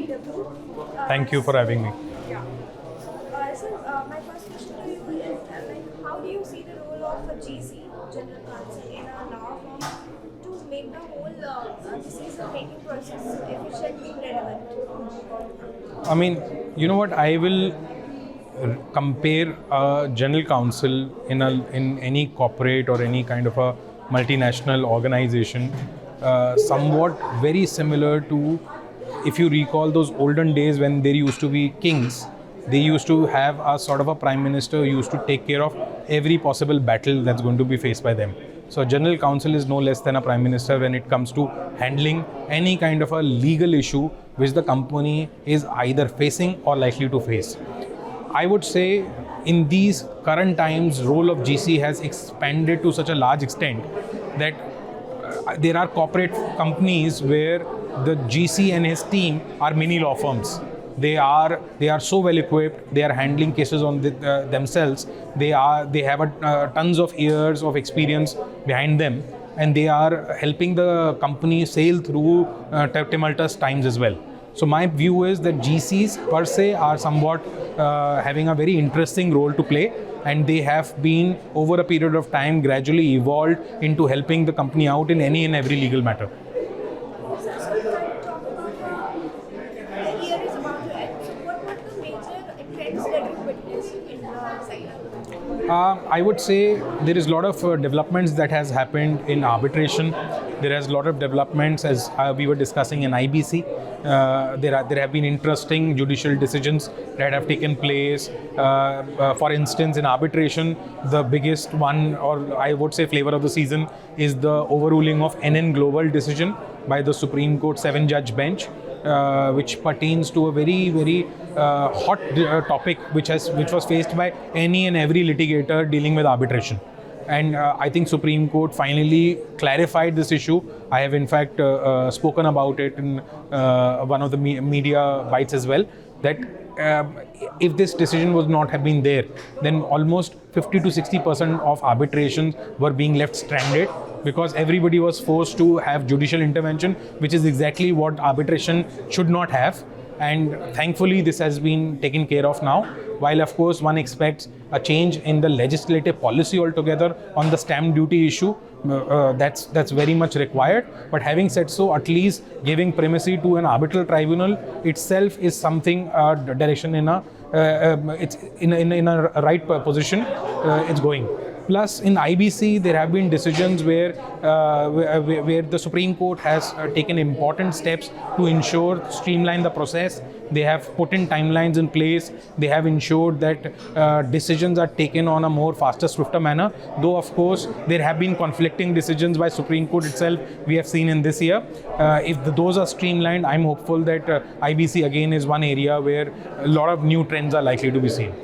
DW. Thank you for having me. Yeah. My first question to you is how do you see the role of a GC, General Counsel, in a law firm to make the whole decision-making process efficient and relevant? I mean, you know what? I will compare a general counsel in any corporate or any kind of a multinational organization, somewhat very similar to, if you recall those olden days when there used to be kings. They used to have a sort of a prime minister who used to take care of every possible battle that's going to be faced by them. So general counsel is no less than a prime minister when it comes to handling any kind of a legal issue which the company is either facing or likely to face. I would say in these current times, role of GC has expanded to such a large extent that there are corporate companies where the GC and his team are mini law firms. They are so well equipped. They are handling cases on themselves. They have tons of years of experience behind them, and they are helping the company sail through tumultuous times as well. So my view is that GCs per se are somewhat having a very interesting role to play, and they have been over a period of time gradually evolved into helping the company out in any and every legal matter. I would say there is a lot of developments that has happened in arbitration. There has a lot of developments as we were discussing in IBC. There have been interesting judicial decisions that have taken place. For instance, in arbitration, the biggest one, or I would say flavor of the season, is the overruling of NN Global decision by the Supreme Court 7-judge bench, which pertains to a very, very hot topic which was faced by any and every litigator dealing with arbitration. And I think Supreme Court finally clarified this issue. I have in fact spoken about it in one of the media bites as well, that if this decision was not have been there, then almost 50 to 60% of arbitrations were being left stranded, because everybody was forced to have judicial intervention, which is exactly what arbitration should not have. And thankfully this has been taken care of now, while of course one expects a change in the legislative policy altogether on the stamp duty issue. That's very much required. But having said so, at least giving primacy to an arbitral tribunal itself is something direction in it's in a right position. It's going. Plus, in IBC, there have been decisions where the Supreme Court has taken important steps to ensure streamline the process. They have put in timelines in place. They have ensured that decisions are taken on a more faster, swifter manner. Though, of course, there have been conflicting decisions by Supreme Court itself. We have seen in this year. If those are streamlined, I'm hopeful that IBC again is one area where a lot of new trends are likely to be seen.